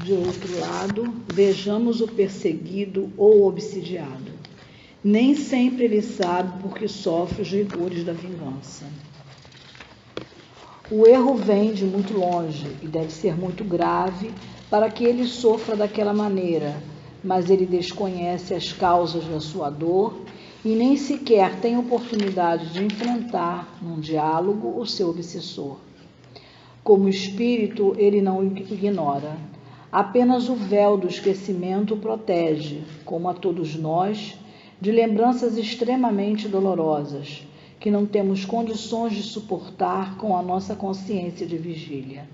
De outro lado, vejamos o perseguido ou obsidiado. Nem sempre ele sabe porque sofre os rigores da vingança. O erro vem de muito longe e deve ser muito grave para que ele sofra daquela maneira, mas ele desconhece as causas da sua dor e nem sequer tem oportunidade de enfrentar, num diálogo, o seu obsessor. Como espírito, ele não o ignora. Apenas o véu do esquecimento o protege, como a todos nós, de lembranças extremamente dolorosas, que não temos condições de suportar com a nossa consciência de vigília.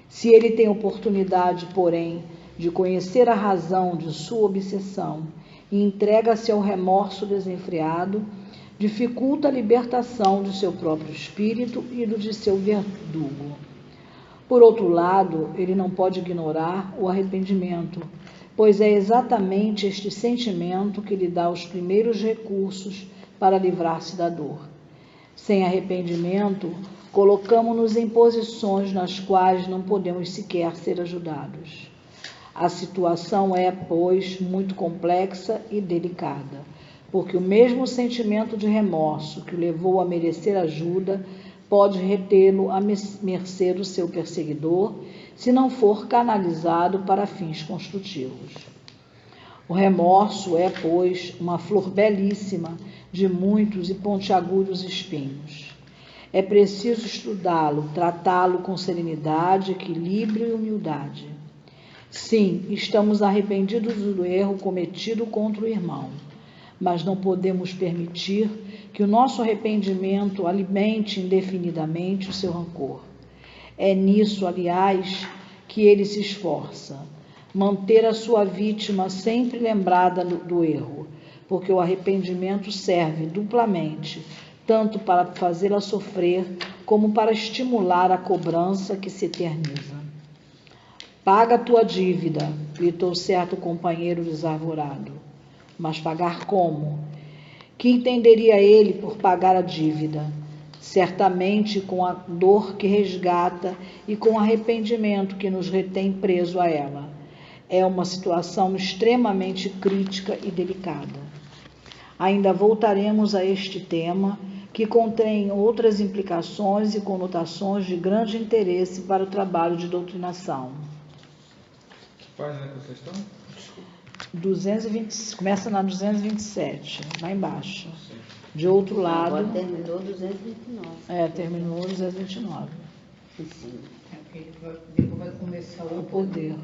Se ele tem oportunidade, porém, de conhecer a razão de sua obsessão e entrega-se ao remorso desenfreado, dificulta a libertação do seu próprio espírito e do de seu verdugo. Por outro lado, ele não pode ignorar o arrependimento, pois é exatamente este sentimento que lhe dá os primeiros recursos para livrar-se da dor. Sem arrependimento, colocamo-nos em posições nas quais não podemos sequer ser ajudados. A situação é, pois, muito complexa e delicada, porque o mesmo sentimento de remorso que o levou a merecer ajuda pode retê-lo à mercê do seu perseguidor, se não for canalizado para fins construtivos. O remorso é, pois, uma flor belíssima de muitos e pontiagudos espinhos. É preciso estudá-lo, tratá-lo com serenidade, equilíbrio e humildade. Sim, estamos arrependidos do erro cometido contra o irmão, mas não podemos permitir que o nosso arrependimento alimente indefinidamente o seu rancor. É nisso, aliás, que ele se esforça, manter a sua vítima sempre lembrada do erro, porque o arrependimento serve duplamente, tanto para fazê-la sofrer, como para estimular a cobrança que se eterniza. Paga a tua dívida, gritou certo companheiro desarvorado. Mas pagar como? Que entenderia ele por pagar a dívida? Certamente com a dor que resgata e com o arrependimento que nos retém preso a ela. É uma situação extremamente crítica e delicada. Ainda voltaremos a este tema, que contém outras implicações e conotações de grande interesse para o trabalho de doutrinação. Que página que vocês estão? 220, começa na 227, lá embaixo. Sim. De outro lado... Agora terminou 229. Terminou 229. Sim. Depois vai começar O poder.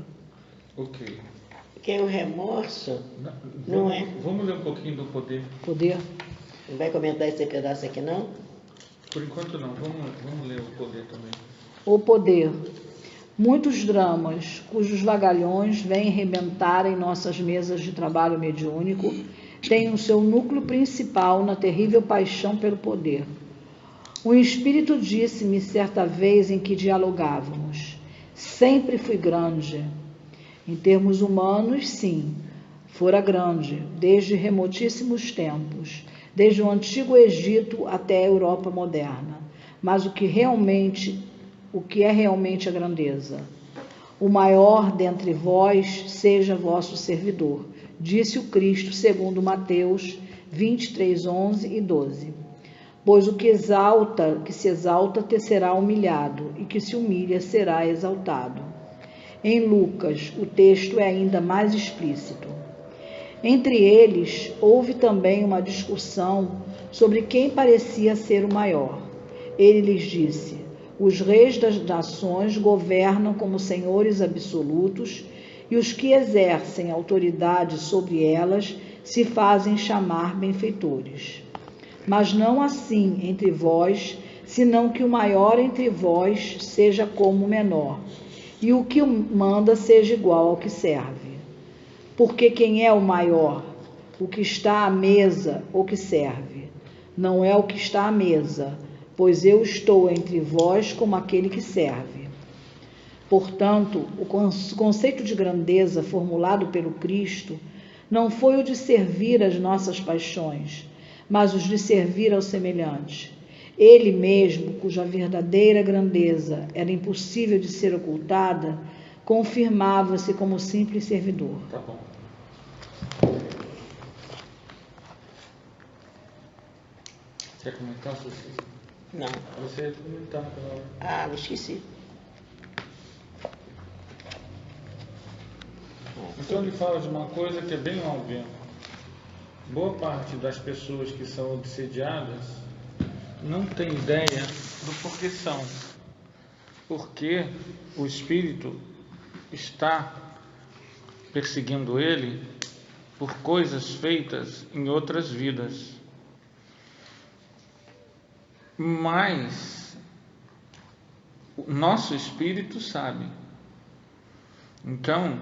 Ok. Que é o remorso, não é? Vamos ler um pouquinho do poder. Poder. Não vai comentar esse pedaço aqui, não? Por enquanto não. Vamos ler o poder também. O poder. Muitos dramas, cujos vagalhões vêm rebentar em nossas mesas de trabalho mediúnico, têm o seu núcleo principal na terrível paixão pelo poder. Um espírito disse-me certa vez em que dialogávamos: sempre fui grande. Em termos humanos, sim, fora grande, desde remotíssimos tempos, desde o antigo Egito até a Europa moderna. Mas o que é realmente a grandeza? O maior dentre vós seja vosso servidor, disse o Cristo segundo Mateus 23, 11 e 12. Pois o que se exalta será humilhado, e que se humilha será exaltado. Em Lucas, o texto é ainda mais explícito. Entre eles, houve também uma discussão sobre quem parecia ser o maior. Ele lhes disse: os reis das nações governam como senhores absolutos, e os que exercem autoridade sobre elas se fazem chamar benfeitores. Mas não assim entre vós, senão que o maior entre vós seja como o menor, e o que manda seja igual ao que serve. Porque quem é o maior? O que está à mesa ou que serve? Não é o que está à mesa, pois eu estou entre vós como aquele que serve. Portanto, o conceito de grandeza formulado pelo Cristo não foi o de servir as nossas paixões, mas os de servir ao semelhante. Ele mesmo, cuja verdadeira grandeza era impossível de ser ocultada, confirmava-se como simples servidor. Tá bom. Quer comentar, Suzy? Não. Você ia comentar naquela hora. Ah, me esqueci. Então ele fala de uma coisa que é bem óbvia. Boa parte das pessoas que são obsediadas não tem ideia do porquê são. Porque o espírito está perseguindo ele por coisas feitas em outras vidas. Mas o nosso espírito sabe. Então,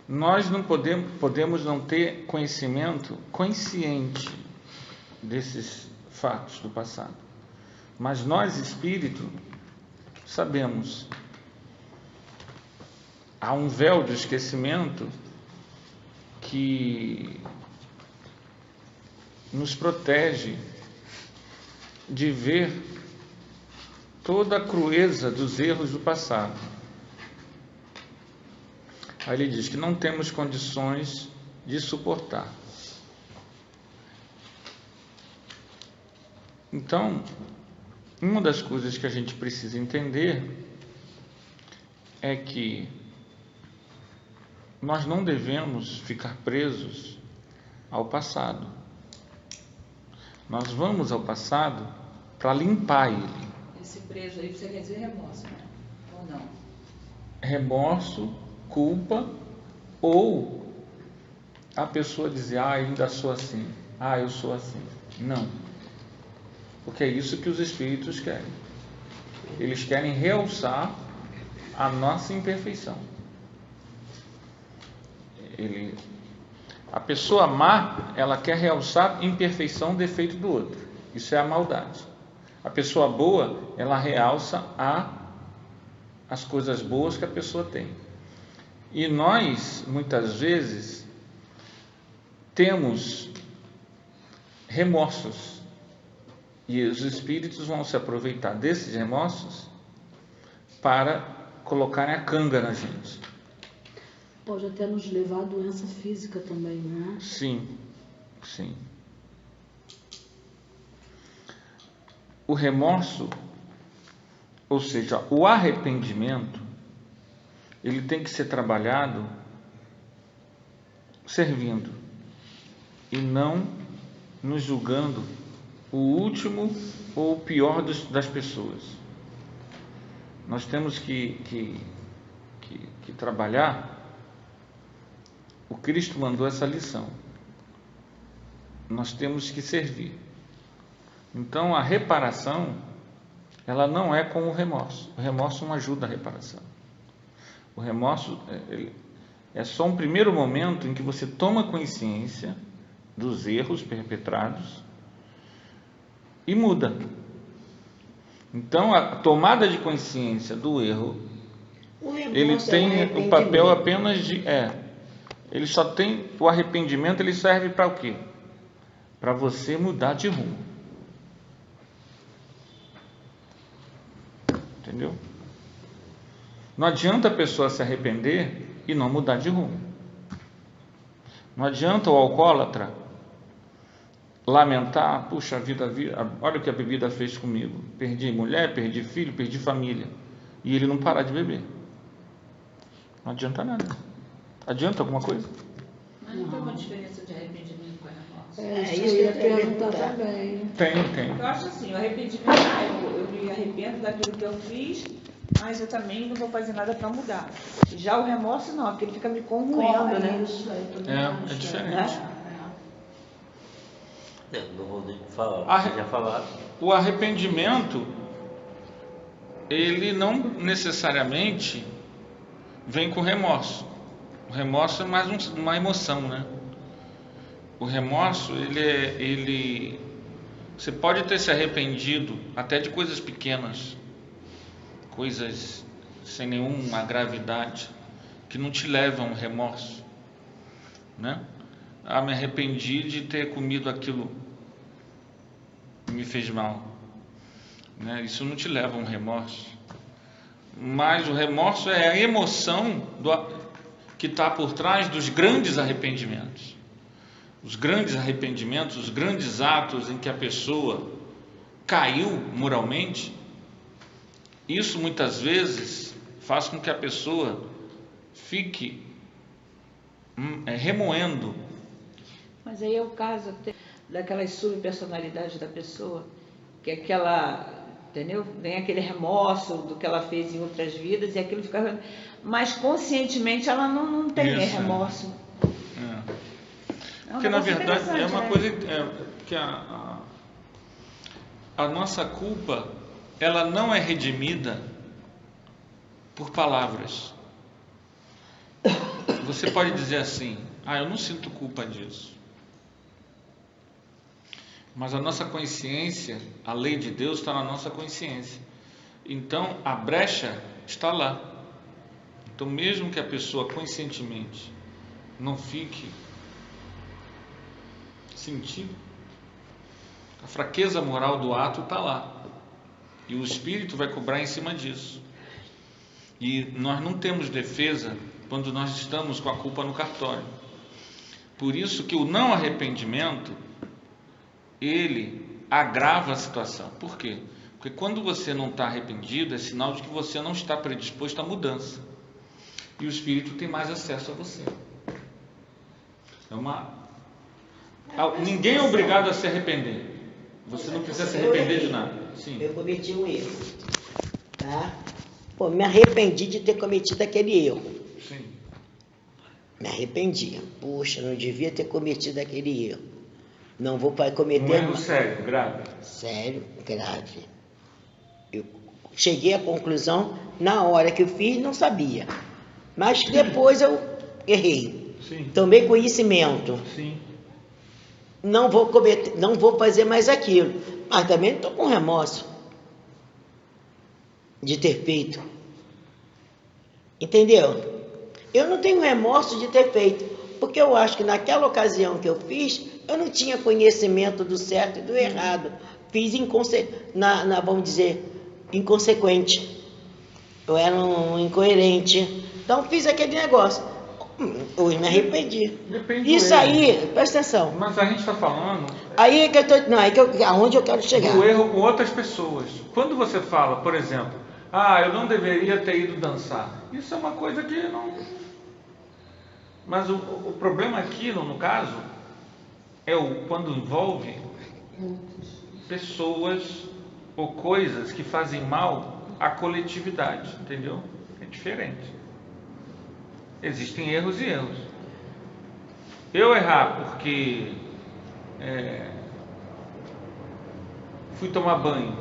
nós não podemos não ter conhecimento consciente desses fatos do passado. Mas nós, espírito, sabemos. Há um véu de esquecimento que nos protege de ver toda a crueza dos erros do passado. Aí ele diz que não temos condições de suportar. Então, uma das coisas que a gente precisa entender é que nós não devemos ficar presos ao passado. Nós vamos ao passado para limpar ele. Esse preso aí você quer dizer remorso, né? Ou não? Remorso, culpa, ou a pessoa dizer, ainda sou assim, eu sou assim. Não. Porque é isso que os espíritos querem. Eles querem realçar a nossa imperfeição. A pessoa má, ela quer realçar a imperfeição, defeito do outro. Isso é a maldade. A pessoa boa, ela realça as coisas boas que a pessoa tem. E nós, muitas vezes, temos remorsos. E os espíritos vão se aproveitar desses remorsos para colocarem a canga na gente. Pode até nos levar à doença física também, não é? Sim, sim. O remorso, ou seja, o arrependimento, ele tem que ser trabalhado servindo e não nos julgando o último ou o pior das pessoas. Nós temos que trabalhar. O Cristo mandou essa lição. Nós temos que servir. Então a reparação, ela não é com o remorso. O remorso não ajuda a reparação. O remorso é só um primeiro momento em que você toma consciência dos erros perpetrados e muda. Então a tomada de consciência do erro, ele tem o papel apenas de ele só tem o arrependimento, ele serve para o quê? Para você mudar de rumo. Entendeu? Não adianta a pessoa se arrepender e não mudar de rumo. Não adianta o alcoólatra lamentar, puxa vida, olha o que a bebida fez comigo. Perdi mulher, perdi filho, perdi família. E ele não parar de beber. Não adianta nada. Adianta alguma coisa? Mas não tem uma diferença de arrependimento com remorso? Isso eu ia perguntar também. Tem. Eu acho assim, o arrependimento, eu me arrependo daquilo que eu fiz, mas eu também não vou fazer nada para mudar. Já o remorso não, porque ele fica me corroendo, né? Isso aí também É diferente. Não vou nem falar, já falaram. O arrependimento, ele não necessariamente vem com remorso. O remorso é mais uma emoção, né? O remorso, você pode ter se arrependido até de coisas pequenas, coisas sem nenhuma gravidade, que não te levam ao remorso, né? Me arrependi de ter comido aquilo que me fez mal, né? Isso não te leva a um remorso. mas o remorso é a emoção que está por trás dos grandes arrependimentos. Os grandes arrependimentos, os grandes atos em que a pessoa caiu moralmente, isso muitas vezes faz com que a pessoa fique remoendo. Mas aí é o caso até daquelas subpersonalidades da pessoa, que aquela, entendeu? Vem aquele remorso do que ela fez em outras vidas e aquilo fica... Mas conscientemente ela não tem remorso. Porque na verdade é uma coisa que a nossa culpa, ela não é redimida por palavras. Você pode dizer assim: eu não sinto culpa disso. Mas a nossa consciência, a lei de Deus está na nossa consciência. Então a brecha está lá. Então mesmo que a pessoa conscientemente não fique sentindo, a fraqueza moral do ato está lá. E o Espírito vai cobrar em cima disso. E nós não temos defesa quando nós estamos com a culpa no cartório. Por isso que o não arrependimento, ele agrava a situação. Por quê? Porque quando você não está arrependido, é sinal de que você não está predisposto à mudança. E o Espírito tem mais acesso a você. Ninguém é obrigado a se arrepender. Você não precisa se arrepender de nada. Sim. Eu cometi um erro. Tá? Me arrependi de ter cometido aquele erro. Sim. Me arrependi. Puxa, não devia ter cometido aquele erro. Não vou cometer... Um erro sério, grave. Sério, grave. Eu cheguei à conclusão, na hora que eu fiz, não sabia. Mas depois eu errei. Sim. Tomei conhecimento. Sim. Não vou fazer mais aquilo. Mas também estou com remorso de ter feito. Entendeu? Eu não tenho remorso de ter feito, porque eu acho que naquela ocasião que eu fiz, eu não tinha conhecimento do certo e do errado. Fiz vamos dizer, inconsequente. Eu era um incoerente. Então fiz aquele negócio. Eu me arrependi. Depende Isso aí, presta atenção. Mas a gente está falando... Aí é que eu tô... Não, aonde eu quero chegar. O erro com outras pessoas. Quando você fala, por exemplo, eu não deveria ter ido dançar. Isso é uma coisa que não... Mas o problema aqui, no caso, é quando envolve pessoas ou coisas que fazem mal à coletividade, entendeu? É diferente. Existem erros e erros. Eu errar porque fui tomar banho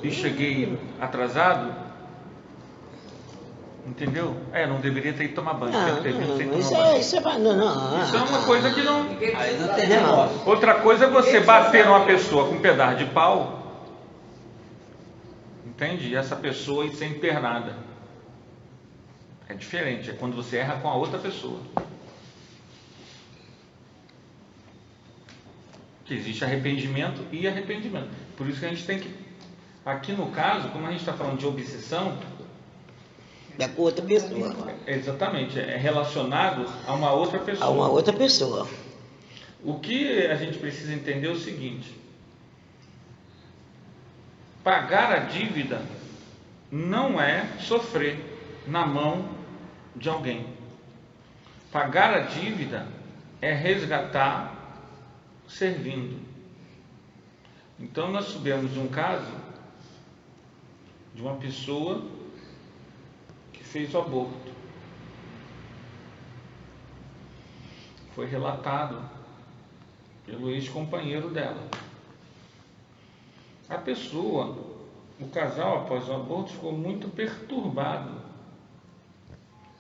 e cheguei atrasado, entendeu? Não deveria ter ido tomar banho. Isso é uma coisa que não... Aí não tem remorso. Outra coisa é você bater numa pessoa com um pedaço de pau, entende? E essa pessoa ir ser internada. É diferente, é quando você erra com a outra pessoa. Que existe arrependimento e arrependimento. Por isso que a gente tem que... Aqui no caso, como a gente está falando de obsessão... É com outra pessoa. Exatamente, é relacionado a uma outra pessoa. A uma outra pessoa. O que a gente precisa entender é o seguinte: pagar a dívida não é sofrer na mão de alguém. Pagar a dívida é resgatar servindo. Então nós soubemos de um caso de uma pessoa que fez o aborto. Foi relatado pelo ex-companheiro dela. A pessoa, o casal após o aborto ficou muito perturbado.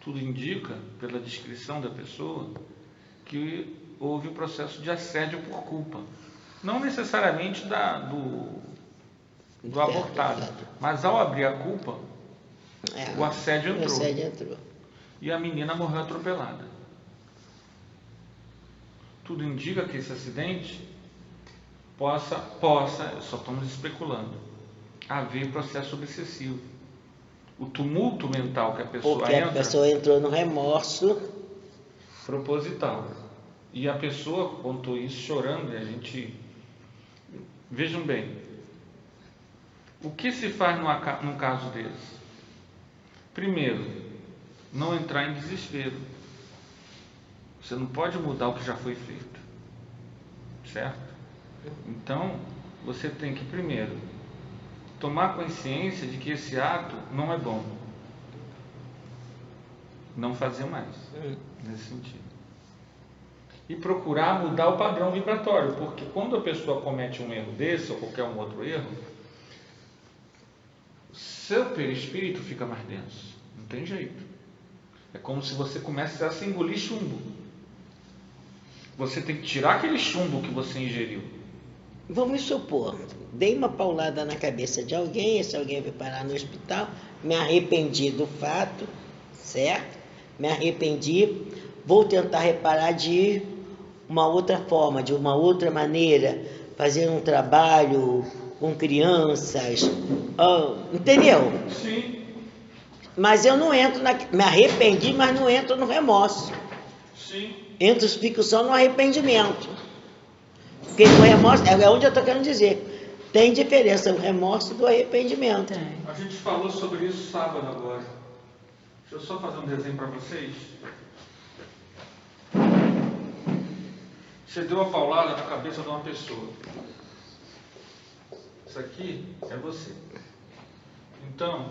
Tudo indica, pela descrição da pessoa, que houve o processo de assédio por culpa. Não necessariamente do abortado, mas ao abrir a culpa, o assédio entrou. E a menina morreu atropelada. Tudo indica que esse acidente possa, só estamos especulando, haver processo obsessivo. o tumulto mental que a pessoa Porque entra. a pessoa entrou no remorso. Proposital. E a pessoa contou isso chorando, e a gente... Vejam bem, o que se faz num caso desse? Primeiro, não entrar em desespero. Você não pode mudar o que já foi feito, certo? Então, você tem que primeiro tomar consciência de que esse ato não é bom. Não fazer mais, nesse sentido. E procurar mudar o padrão vibratório, porque quando a pessoa comete um erro desse, ou qualquer um outro erro, seu perispírito fica mais denso. Não tem jeito. É como se você começasse a engolir chumbo. Você tem que tirar aquele chumbo que você ingeriu. Vamos supor, dei uma paulada na cabeça de alguém, esse alguém veio parar no hospital, me arrependi do fato, certo? Me arrependi, vou tentar reparar de uma outra forma, de uma outra maneira, fazer um trabalho com crianças, entendeu? Sim. Mas eu não entro, me arrependi, mas não entro no remorso. Sim. Fico só no arrependimento. Porque no remorso, é onde eu estou querendo dizer, tem diferença o remorso do arrependimento. A gente falou sobre isso sábado agora. Deixa eu só fazer um desenho para vocês. Você deu a paulada na cabeça de uma pessoa. Isso aqui é você. Então,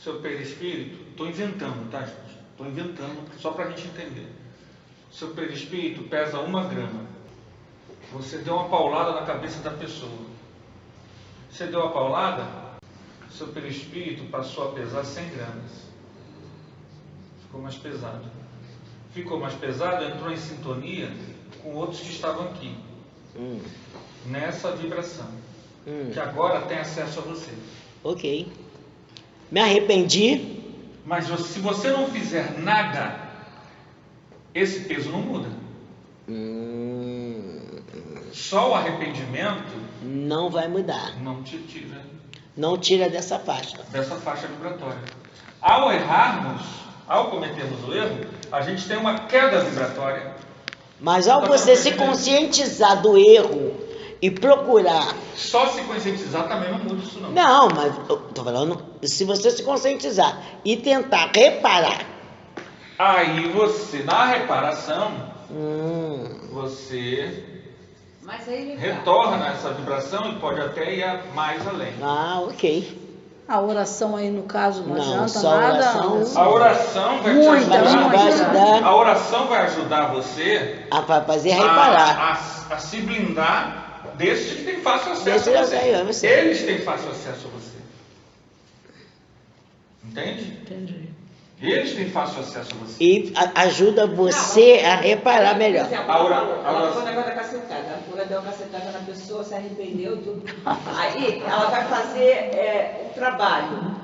seu perispírito, estou inventando, tá, gente? Estou inventando só para a gente entender. Seu perispírito pesa 1 grama. Você deu uma paulada na cabeça da pessoa. Você deu a paulada, seu perispírito passou a pesar 100 gramas. Ficou mais pesado. Ficou mais pesado, entrou em sintonia com outros que estavam aqui. Nessa vibração. Que agora tem acesso a você. Ok. Me arrependi. Mas se você não fizer nada, esse peso não muda. Só o arrependimento não vai mudar. Não te tira. Não tira dessa faixa. Dessa faixa vibratória. Ao errarmos, ao cometermos o erro, a gente tem uma queda vibratória. Mas ao você se conscientizar do erro e procurar... Só se conscientizar também não muda isso não. Não, mas eu tô falando, se você se conscientizar e tentar reparar. Aí você, na reparação, você Mas aí retorna essa vibração e pode até ir mais além. Ah, ok. A oração aí, no caso, não adianta só nada. A oração vai te ajudar. A oração vai ajudar você a fazer reparar. A se blindar desses que têm fácil acesso a você. Eles têm fácil acesso a você. Entende? Entendi. Eles têm fácil acesso a você. E ajuda você a reparar melhor. Ela foi o negócio da cacetada. A fura deu uma cacetada na pessoa, se arrependeu e tudo. Aí ela vai fazer um trabalho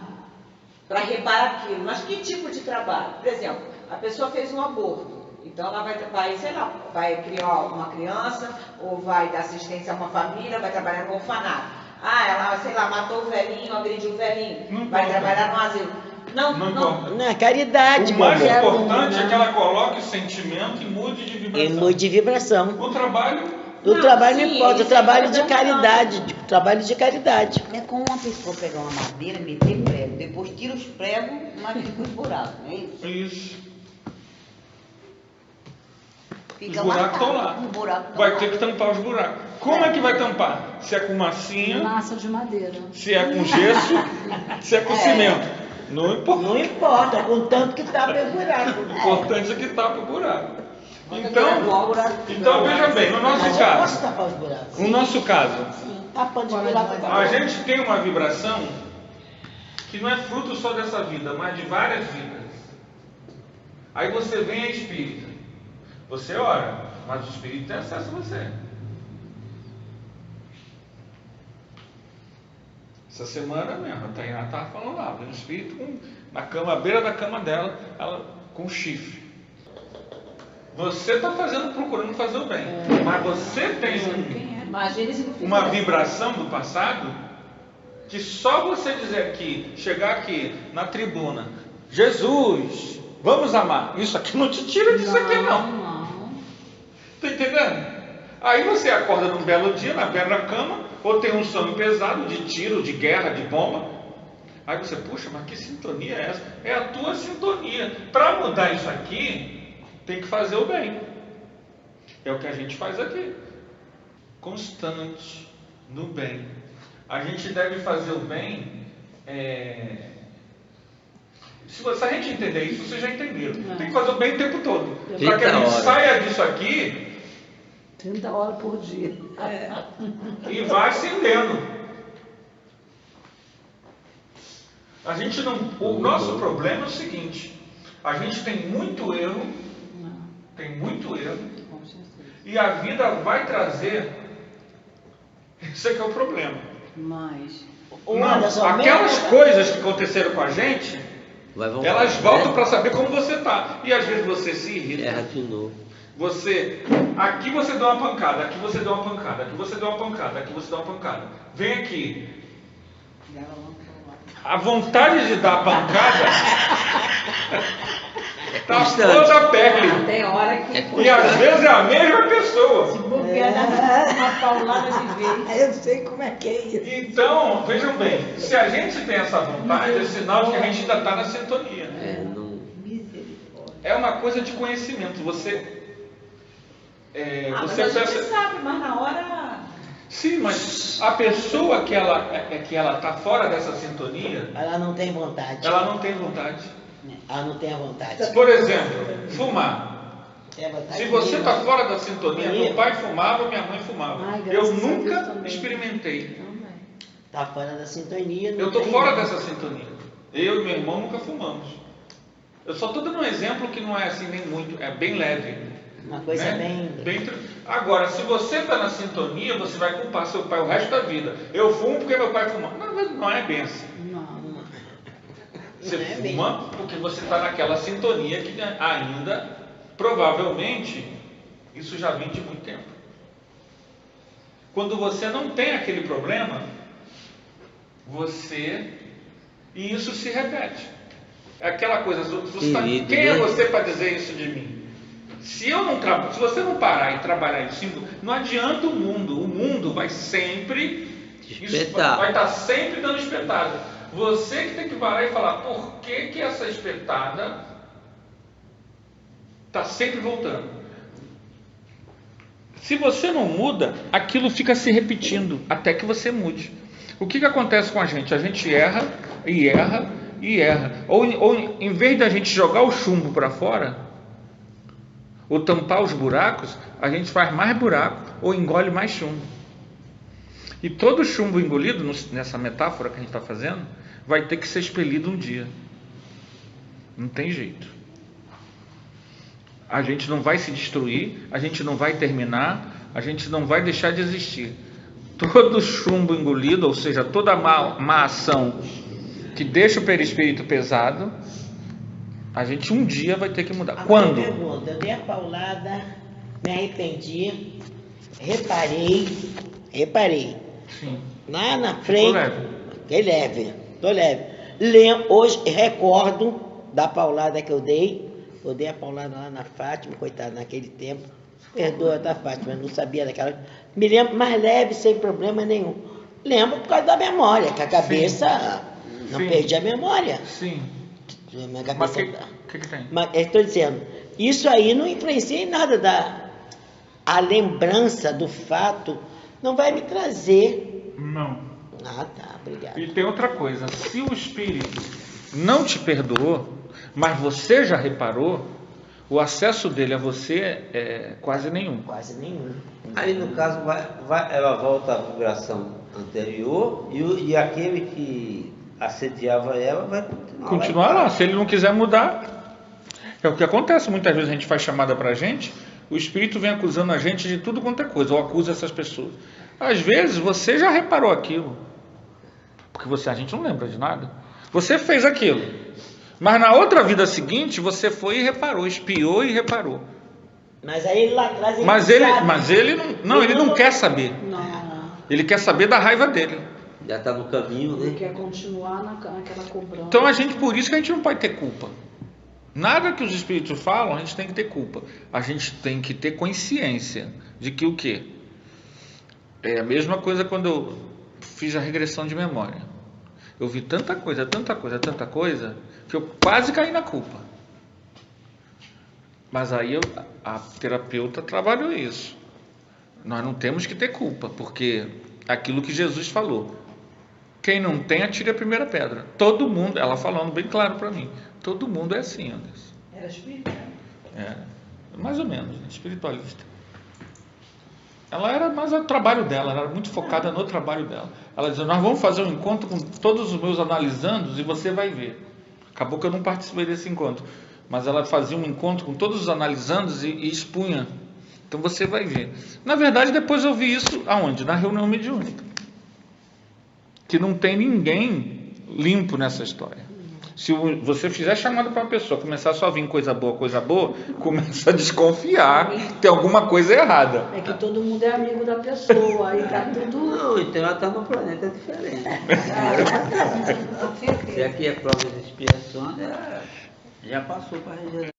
para reparar aquilo. Mas que tipo de trabalho? Por exemplo, a pessoa fez um aborto. Então ela vai, sei lá, vai criar uma criança, ou vai dar assistência a uma família, vai trabalhar no orfanato. Ela, sei lá, matou o velhinho, agrediu o velhinho, vai trabalhar no asilo. Não importa. Não é caridade. O mais importante é que ela coloque o sentimento e mude de vibração. E mude de vibração. O trabalho não importa, o trabalho de caridade. Trabalho de caridade. É como uma pessoa pegar uma madeira, meter prego, depois tira os pregos, mas fica os buracos, não é isso? Isso. Fica Os buracos estão lá. Um buraco vai ter que tampar os buracos. Como é que vai tampar? Se é com massinha, Massa de madeira. se é com gesso, se é com cimento. Não importa. Não importa, contanto que tapa o buraco. O importante é que tapa o buraco. Então veja bem, no nosso Mas eu caso. posso tapar os buracos. No nosso caso, Tapando os buracos. a gente tem uma vibração que não é fruto só dessa vida, mas de várias vidas. Aí você vem a espírita. Você ora, mas o espírito tem acesso a você. Essa semana mesmo, a Tainá estava falando lá, o espírito na cama, à beira da cama dela, ela com chifre. Você está procurando fazer o bem, mas você tem uma vibração do passado que só você dizer aqui, chegar aqui na tribuna, Jesus, vamos amar, isso aqui não te tira disso aqui não. Tá entendendo? Aí você acorda num belo dia, na bela cama, ou tem um sono pesado de tiro, de guerra, de bomba. Aí você, puxa, mas que sintonia é essa? É a tua sintonia. Para mudar isso aqui, tem que fazer o bem. É o que a gente faz aqui. Constante no bem. A gente deve fazer o bem. Se a gente entender isso, vocês já entenderam. Tem que fazer o bem o tempo todo. Para que a gente saia disso aqui 30 horas por dia. e vá ascendendo. A gente não. O nosso problema é o seguinte: a gente tem muito erro, e a vida vai trazer. Esse é que é o problema. Mas aquelas coisas que aconteceram com a gente, elas voltam para saber como você está. E às vezes você se irrita. Erra de novo. Aqui você dá uma pancada, aqui você dá uma pancada, aqui você dá uma pancada, aqui você dá uma pancada. Vem aqui. A vontade de dar pancada está toda a pele. Tem hora que E às vezes é a mesma pessoa. uma paulada de vez. Eu sei como é que é isso. Então, vejam bem, se a gente tem essa vontade, é sinal de que a gente ainda está na sintonia. É uma coisa de conhecimento. Você Mas a gente sabe, mas na hora... Sim, mas a pessoa que ela está fora dessa sintonia, Ela não tem vontade. ela não tem vontade. Ela não tem a vontade. Por exemplo, fumar. É vontade Se você nenhuma. está fora da sintonia, meu pai fumava, minha mãe fumava. Ai, graças Eu a Deus nunca também. experimentei. Tá fora da sintonia. Não Eu estou tem fora jeito. dessa sintonia. Eu e meu irmão nunca fumamos. Eu só estou dando um exemplo que não é assim nem muito, é bem leve. Uma coisa né? bem... Agora, se você está na sintonia, você vai culpar seu pai o resto da vida. Eu fumo porque meu pai fumava. Não é bem assim. Você fuma porque você está naquela sintonia que ainda, provavelmente, isso já vem de muito tempo. Quando você não tem aquele problema, e isso se repete. É aquela coisa, quem é você para dizer isso de mim? Se você não parar e trabalhar isso, não adianta o mundo vai sempre espetar. Vai estar sempre dando espetada. Você que tem que parar e falar por que essa espetada está sempre voltando. Se você não muda, aquilo fica se repetindo até que você mude. O que acontece com a gente? A gente erra e erra e erra. Ou em vez de a gente jogar o chumbo para fora, ou tampar os buracos, a gente faz mais buraco ou engole mais chumbo. E todo chumbo engolido, nessa metáfora que a gente está fazendo, vai ter que ser expelido um dia. Não tem jeito. A gente não vai se destruir, a gente não vai terminar, a gente não vai deixar de existir. Todo chumbo engolido, ou seja, toda má ação que deixa o perispírito pesado, a gente um dia vai ter que mudar. Agora Quando? eu pergunto, eu dei a paulada, me arrependi, reparei. Sim. Lá na frente. Tô leve. Hoje recordo da paulada que eu dei a paulada lá na Fátima, coitada, naquele tempo. Perdoa, tá, Fátima, eu não sabia daquela. Me lembro mais leve, sem problema nenhum. Lembro por causa da memória, que a cabeça não perdi a memória. Sim. Minha Mas cabeça. o que tem? Mas estou dizendo, isso aí não influencia em nada a lembrança do fato, não vai me trazer. Não. Ah, tá, obrigado. E tem outra coisa, se o espírito não te perdoou, mas você já reparou, o acesso dele a você é quase nenhum. Quase nenhum. Aí no caso ela volta à vibração anterior e aquele que assediava ela vai Continuar lá. Se ele não quiser mudar, é o que acontece. Muitas vezes a gente faz chamada pra gente, o espírito vem acusando a gente de tudo quanto é coisa, ou acusa essas pessoas. Às vezes você já reparou aquilo, porque a gente não lembra de nada. Você fez aquilo, mas na outra vida seguinte você foi e reparou, espiou e reparou. Mas aí ele lá atrás ele Mas ele não quer saber. Não. Ele quer saber da raiva dele. Já está no caminho, Ele né? quer continuar naquela cobrança. Então por isso que a gente não pode ter culpa. Nada que os espíritos falam, a gente tem que ter culpa. A gente tem que ter consciência de que o quê? É a mesma coisa quando eu fiz a regressão de memória. Eu vi tanta coisa, que eu quase caí na culpa. Mas aí a terapeuta trabalhou isso. Nós não temos que ter culpa, porque aquilo que Jesus falou, quem não tem, atire a primeira pedra. Todo mundo, ela falando bem claro para mim, todo mundo é assim, Anderson. Era espírita? Mais ou menos, espiritualista. Ela era mais o trabalho dela, ela era muito focada no trabalho dela. Ela dizia, nós vamos fazer um encontro com todos os meus analisandos e você vai ver. Acabou que eu não participei desse encontro, mas ela fazia um encontro com todos os analisandos e expunha. Então você vai ver. Na verdade, depois eu vi isso aonde? Na reunião mediúnica. Que não tem ninguém limpo nessa história. Se você fizer chamada para uma pessoa, começar só a vir coisa boa, começa a desconfiar que tem alguma coisa errada. É que todo mundo é amigo da pessoa, aí tá tudo... Não, então ela está num planeta diferente. Se aqui é prova de expiação, ela já passou para a região